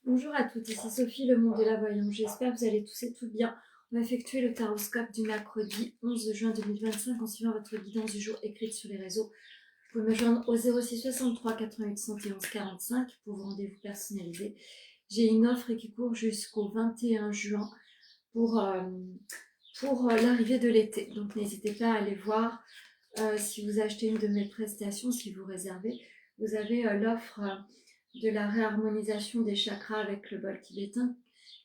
Bonjour à toutes, ici Sophie, le monde de la voyance. J'espère que vous allez tous et toutes bien. On va effectuer le taroscope du mercredi 11 juin 2025 en suivant votre guidance du jour écrite sur les réseaux. Vous pouvez me joindre au 06 63 88 71 45 pour vos rendez-vous personnalisés. J'ai une offre qui court jusqu'au 21 juin pour l'arrivée de l'été. Donc n'hésitez pas à aller voir si vous achetez une de mes prestations, si vous réservez. Vous avez l'offre de la réharmonisation des chakras avec le bol tibétain,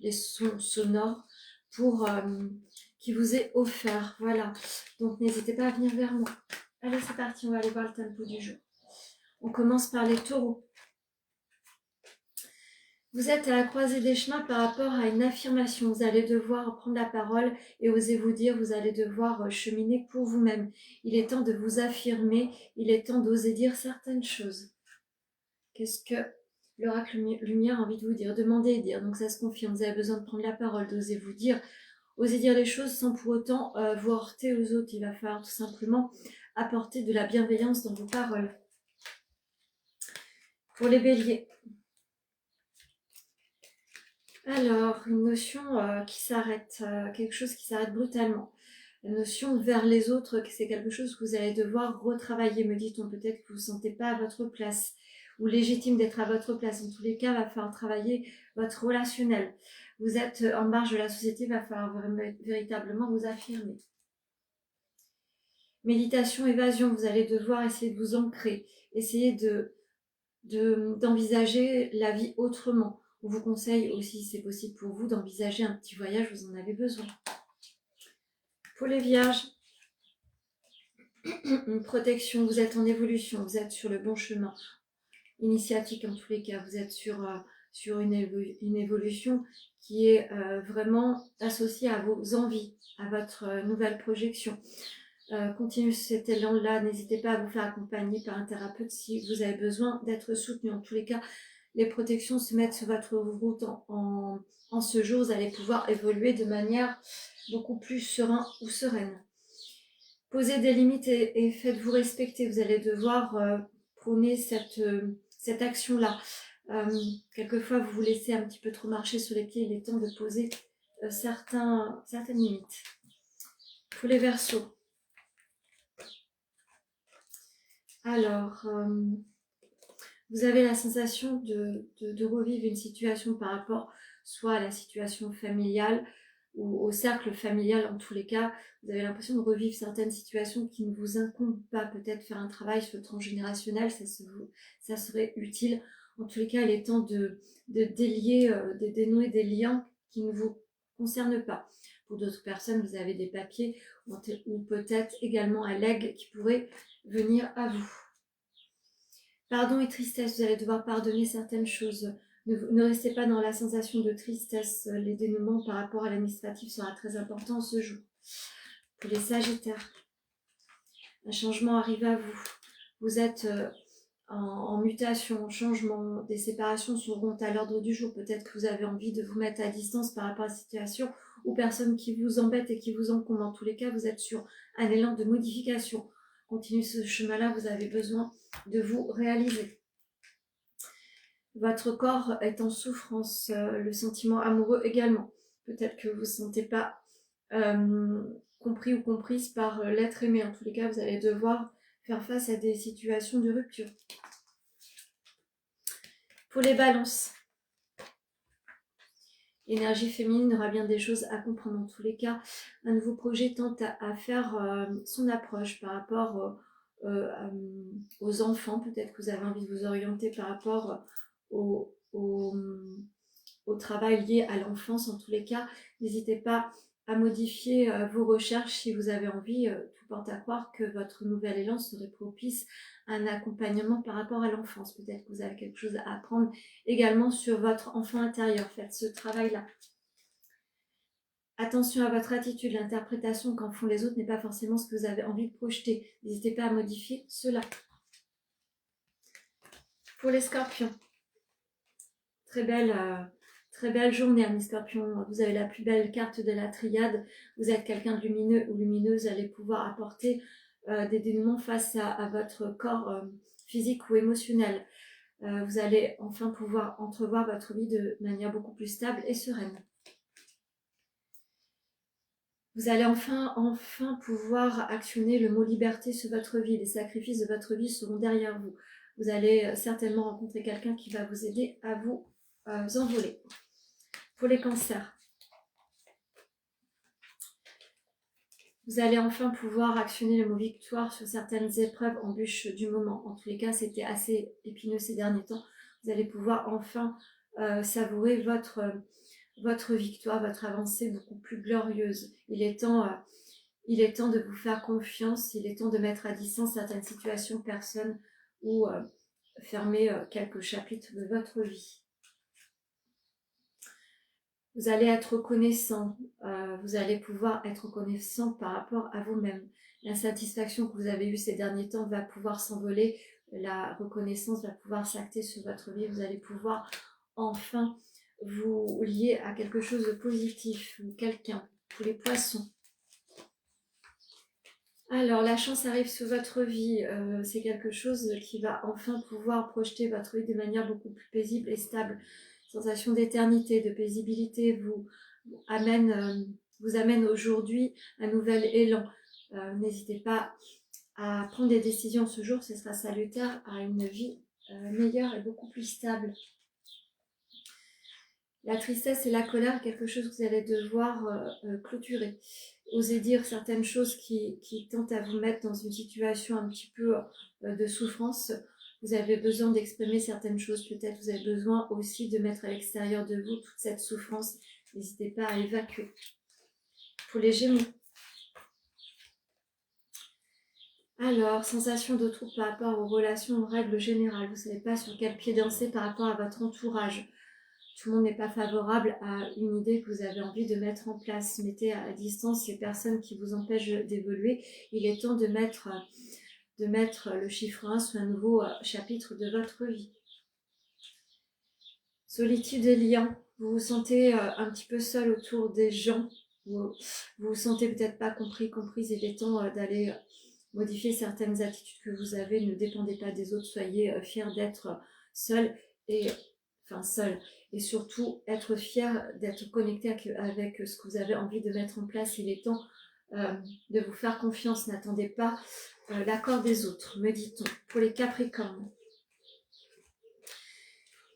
les sons sonores qui vous est offert. Voilà, donc n'hésitez pas à venir vers moi. Allez, c'est parti, on va aller voir le tempo du jour. On commence par les taureaux. Vous êtes à la croisée des chemins par rapport à une affirmation. Vous allez devoir prendre la parole et oser vous dire, vous allez devoir cheminer pour vous-même. Il est temps de vous affirmer, il est temps d'oser dire certaines choses. Qu'est-ce que l'oracle lumière a envie de vous dire? Demandez et dire, donc ça se confirme. Vous avez besoin de prendre la parole, d'oser vous dire, oser dire les choses sans pour autant vous heurter aux autres. Il va falloir tout simplement apporter de la bienveillance dans vos paroles. Pour les béliers. Alors, une notion qui s'arrête, quelque chose qui s'arrête brutalement. La notion vers les autres, c'est quelque chose que vous allez devoir retravailler, me dit-on. Peut-être que vous ne vous sentez pas à votre place ou légitime d'être à votre place. En tous les cas, il va falloir travailler votre relationnel. Vous êtes en marge de la société, il va falloir véritablement vous affirmer. Méditation, évasion, vous allez devoir essayer de vous ancrer, essayer d'envisager la vie autrement. On vous conseille aussi, si c'est possible pour vous, d'envisager un petit voyage, vous en avez besoin. Pour les vierges, une protection, vous êtes en évolution, vous êtes sur le bon chemin. Initiatique en tous les cas, vous êtes sur une évolution qui est vraiment associée à vos envies, à votre nouvelle projection. Continuez cet élan-là, n'hésitez pas à vous faire accompagner par un thérapeute si vous avez besoin d'être soutenu. En tous les cas, les protections se mettent sur votre route en ce jour, vous allez pouvoir évoluer de manière beaucoup plus sereine ou sereine. Posez des limites et faites-vous respecter. Vous allez devoir prôner cette action-là. Quelquefois, vous vous laissez un petit peu trop marcher sur les pieds. Il est temps de poser certaines limites. Pour les Verseaux. Alors, vous avez la sensation de revivre une situation par rapport soit à la situation familiale ou au cercle familial. En tous les cas, vous avez l'impression de revivre certaines situations qui ne vous incombent pas. Peut-être faire un travail sur le transgénérationnel, ça serait utile. En tous les cas, il est temps de délier, de dénouer des liens qui ne vous concernent pas. Pour d'autres personnes, vous avez des papiers ou peut-être également un legs qui pourrait venir à vous. Pardon et tristesse, vous allez devoir pardonner certaines choses. Ne restez pas dans la sensation de tristesse. Les dénouements par rapport à l'administratif sera très important ce jour. Pour les Sagittaires, un changement arrive à vous. Vous êtes en mutation, en changement. Des séparations seront à l'ordre du jour. Peut-être que vous avez envie de vous mettre à distance par rapport à la situation ou personne qui vous embête et qui vous encombre. En tous les cas, vous êtes sur un élan de modification. Continuez ce chemin-là, vous avez besoin de vous réaliser. Votre corps est en souffrance, le sentiment amoureux également. Peut-être que vous ne vous sentez pas compris ou comprise par l'être aimé. En tous les cas, vous allez devoir faire face à des situations de rupture. Pour les balances, l'énergie féminine aura bien des choses à comprendre. En tous les cas, un nouveau projet tente à faire son approche par rapport aux enfants. Peut-être que vous avez envie de vous orienter par rapport au travail lié à l'enfance. En tous les cas, n'hésitez pas à modifier vos recherches si vous avez envie. Tout porte à croire que votre nouvel élan serait propice à un accompagnement par rapport à l'enfance. Peut-être que vous avez quelque chose à apprendre également sur votre enfant intérieur. Faites ce travail-là. Attention à votre attitude, l'interprétation qu'en font les autres n'est pas forcément ce que vous avez envie de projeter. N'hésitez pas à modifier cela. Pour les scorpions, très belle journée, amis scorpions. Vous avez la plus belle carte de la triade. Vous êtes quelqu'un de lumineux ou lumineuse. Vous allez pouvoir apporter des dénouements face à votre corps physique ou émotionnel. Vous allez enfin pouvoir entrevoir votre vie de manière beaucoup plus stable et sereine. Vous allez enfin pouvoir actionner le mot liberté sur votre vie. Les sacrifices de votre vie seront derrière vous. Vous allez certainement rencontrer quelqu'un qui va vous aider à vous envoler. Pour les cancers, vous allez enfin pouvoir actionner le mot victoire sur certaines épreuves, embûches du moment. En tous les cas, c'était assez épineux ces derniers temps. Vous allez pouvoir enfin savourer votre victoire, votre avancée beaucoup plus glorieuse. Il est temps de vous faire confiance, il est temps de mettre à distance certaines situations, personnes ou fermer quelques chapitres de votre vie. Vous allez être reconnaissant, vous allez pouvoir être reconnaissant par rapport à vous-même. L'insatisfaction que vous avez eue ces derniers temps va pouvoir s'envoler, la reconnaissance va pouvoir s'acter sur votre vie, vous allez pouvoir enfin vous lier à quelque chose de positif ou quelqu'un. Pour les poissons. Alors, la chance arrive sur votre vie, c'est quelque chose qui va enfin pouvoir projeter votre vie de manière beaucoup plus paisible et stable. Sensation d'éternité, de paisibilité vous amène aujourd'hui un nouvel élan. N'hésitez pas à prendre des décisions ce jour, ce sera salutaire à une vie meilleure et beaucoup plus stable. La tristesse et la colère, quelque chose que vous allez devoir clôturer. Osez dire certaines choses qui tentent à vous mettre dans une situation un petit peu de souffrance. Vous avez besoin d'exprimer certaines choses. Peut-être vous avez besoin aussi de mettre à l'extérieur de vous toute cette souffrance. N'hésitez pas à évacuer. Pour les Gémeaux. Alors, sensation de trouble par rapport aux relations en règle générale. Vous ne savez pas sur quel pied danser par rapport à votre entourage. Tout le monde n'est pas favorable à une idée que vous avez envie de mettre en place. Mettez à distance les personnes qui vous empêchent d'évoluer. Il est temps de mettre le chiffre 1 sur un nouveau chapitre de votre vie. Solitude et lien. Vous vous sentez un petit peu seul autour des gens. Vous vous sentez peut-être pas comprise. Il est temps d'aller modifier certaines attitudes que vous avez. Ne dépendez pas des autres. Soyez fiers d'être seul et surtout être fier d'être connecté avec ce que vous avez envie de mettre en place. Il est temps de vous faire confiance. N'attendez pas l'accord des autres, me dit-on. Pour les Capricornes,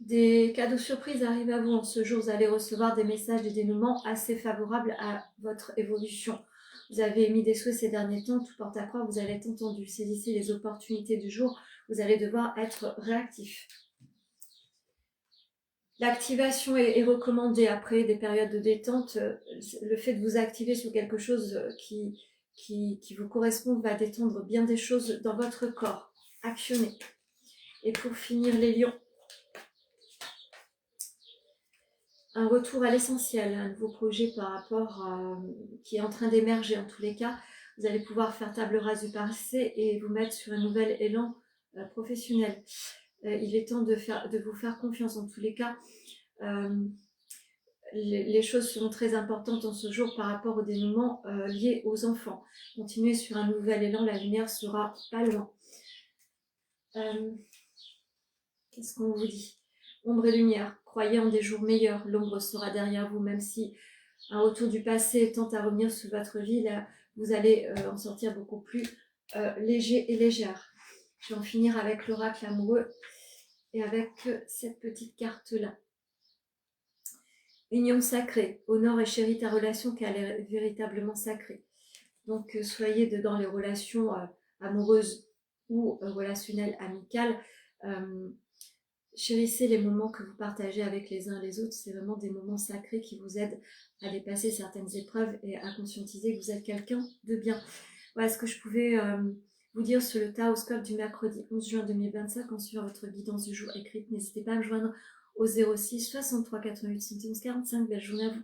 des cadeaux surprises arrivent à vous en ce jour. Vous allez recevoir des messages de dénouement assez favorables à votre évolution. Vous avez émis des souhaits ces derniers temps, tout porte à croire, vous allez être entendu. Saisissez les opportunités du jour, vous allez devoir être réactif. L'activation est recommandée après des périodes de détente. Le fait de vous activer sur quelque chose qui vous correspond va détendre bien des choses dans votre corps. Actionnez. Et pour finir, les lions. Un retour à l'essentiel, un nouveau projet par rapport qui est en train d'émerger en tous les cas. Vous allez pouvoir faire table rase du passé et vous mettre sur un nouvel élan professionnel. Il est temps de vous faire confiance en tous les cas. Les choses seront très importantes en ce jour par rapport au dénouement lié aux enfants. Continuez sur un nouvel élan, la lumière sera pas loin. Qu'est-ce qu'on vous dit? Ombre et lumière, croyez en des jours meilleurs, l'ombre sera derrière vous, même si un retour du passé tente à revenir sur votre vie, là, vous allez en sortir beaucoup plus léger et légère. Je vais en finir avec l'oracle amoureux et avec cette petite carte-là. Union sacrée, honore et chéris ta relation car elle est véritablement sacrée. Donc soyez dans les relations amoureuses ou relationnelles amicales. Chérissez les moments que vous partagez avec les uns et les autres. C'est vraiment des moments sacrés qui vous aident à dépasser certaines épreuves et à conscientiser que vous êtes quelqu'un de bien. Voilà ce que je pouvais vous dire sur le Taoscope du mercredi 11 juin 2025 en suivant votre guidance du jour écrite. N'hésitez pas à me joindre au 06 63 88 71 45. Belle journée à vous.